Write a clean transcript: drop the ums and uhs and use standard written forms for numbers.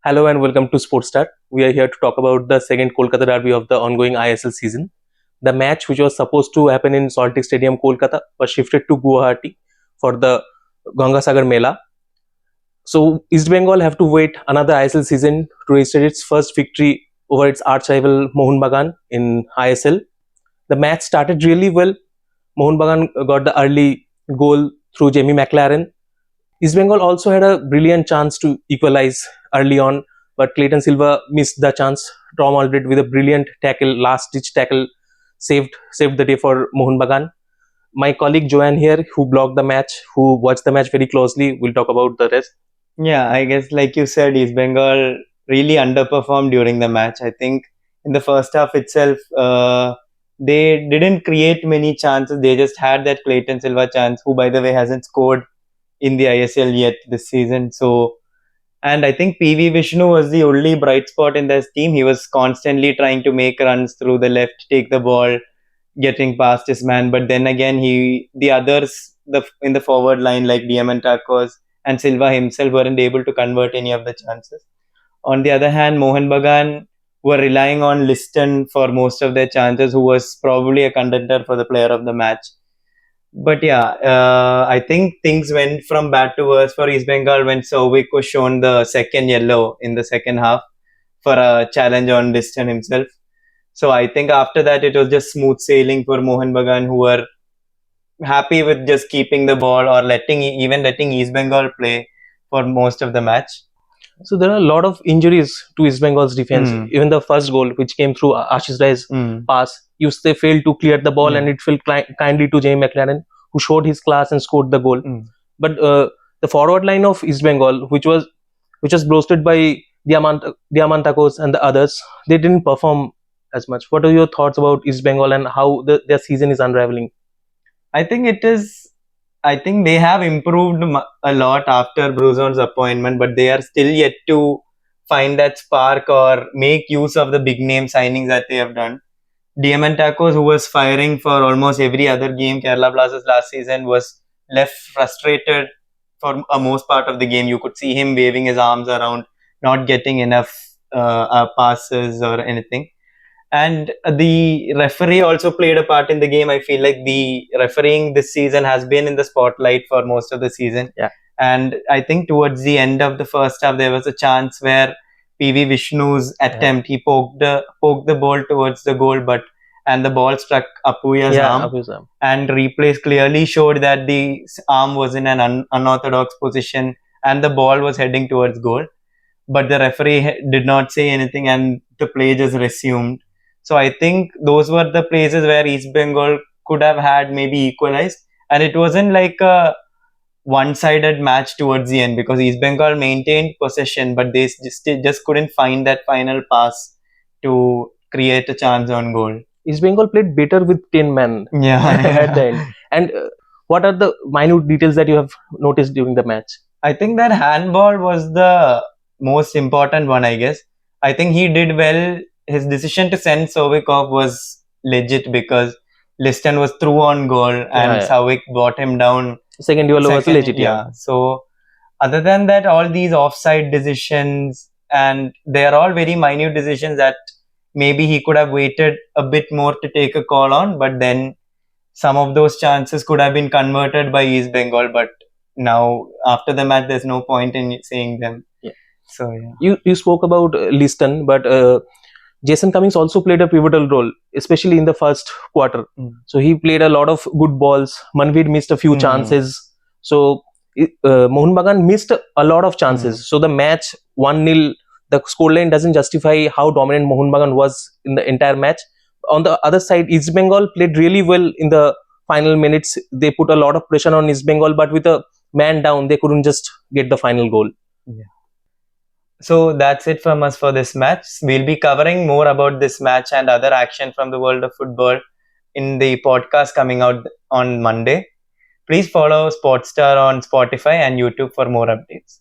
Hello and welcome to Sportstar. We are here to talk about the second Kolkata Derby of the ongoing ISL season. The match, which was supposed to happen in Salt Lake Stadium, Kolkata, was shifted to Guwahati for the Gangasagar Mela. So East Bengal have to wait another ISL season to register its first victory over its arch rival Mohun Bagan in ISL. The match started really well. Mohun Bagan got the early goal through Jamie McLaren. East Bengal also had a brilliant chance to equalize early on, but Clayton Silva missed the chance. Tom Aldred with a brilliant tackle, last-ditch tackle, saved the day for Mohun Bagan. My colleague Joan here, who blogged the match, who watched the match very closely, will talk about the rest. Yeah, I guess like you said, East Bengal really underperformed during the match. I think in the first half itself, they didn't create many chances. They just had that Clayton Silva chance, who by the way hasn't scored in the ISL yet this season. So, and I think PV Vishnu was the only bright spot in this team. He was constantly trying to make runs through the left, take the ball, getting past his man. But then again, the others in the forward line like Diamantakos and Silva himself weren't able to convert any of the chances. On the other hand, Mohun Bagan were relying on Liston for most of their chances, who was probably a contender for the player of the match. But yeah, I think things went from bad to worse for East Bengal when Souvik was shown the second yellow in the second half for a challenge on Liston himself. So I think after that it was just smooth sailing for Mohun Bagan, who were happy with just keeping the ball or letting East Bengal play for most of the match. So there are a lot of injuries to East Bengal's defense. Even the first goal, which came through Ashish Rai's pass, they failed to clear the ball, and it fell kindly to Jamie McLaren, who showed his class and scored the goal. But the forward line of East Bengal, which was boasted by Diamantakos and the others, they didn't perform as much. What are your thoughts about East Bengal and how their season is unraveling? I think it is. I think they have improved a lot after Bruzon's appointment, but they are still yet to find that spark or make use of the big name signings that they have done. Diamantakos, who was firing for almost every other game, Kerala Blasters last season, was left frustrated for a most part of the game. You could see him waving his arms around, not getting enough passes or anything. And the referee also played a part in the game. I feel like the refereeing this season has been in the spotlight for most of the season. Yeah. And I think towards the end of the first half, there was a chance where PV Vishnu's attempt, he poked the ball towards the goal, and the ball struck Apuya's arm. And replays clearly showed that the arm was in an unorthodox position and the ball was heading towards goal. But the referee did not say anything and the play just resumed. So I think those were the places where East Bengal could have had maybe equalized. And it wasn't like a one-sided match towards the end, because East Bengal maintained possession, but they just couldn't find that final pass to create a chance on goal. East Bengal played better with 10 men at the end. And what are the minute details that you have noticed during the match? I think that handball was the most important one, I guess. I think he did well. His decision to send Souvik off was legit because Liston was through on goal and Souvik brought him down. Second duel was legit, yeah. So other than that, all these offside decisions, and they are all very minute decisions that maybe he could have waited a bit more to take a call on, but then some of those chances could have been converted by East Bengal, but now after the match there's no point in saying them. Yeah. So yeah. You spoke about Liston, but Jason Cummings also played a pivotal role, especially in the first quarter. So he played a lot of good balls. Manveer missed a few chances. So Mohun Bagan missed a lot of chances. So the match 1-0, the scoreline doesn't justify how dominant Mohun Bagan was in the entire match. On the other side, East Bengal played really well in the final minutes. They put a lot of pressure on East Bengal, but with a man down, they couldn't just get the final goal. Yeah. So that's it from us for this match. We'll be covering more about this match and other action from the world of football in the podcast coming out on Monday. Please follow Sportstar on Spotify and YouTube for more updates.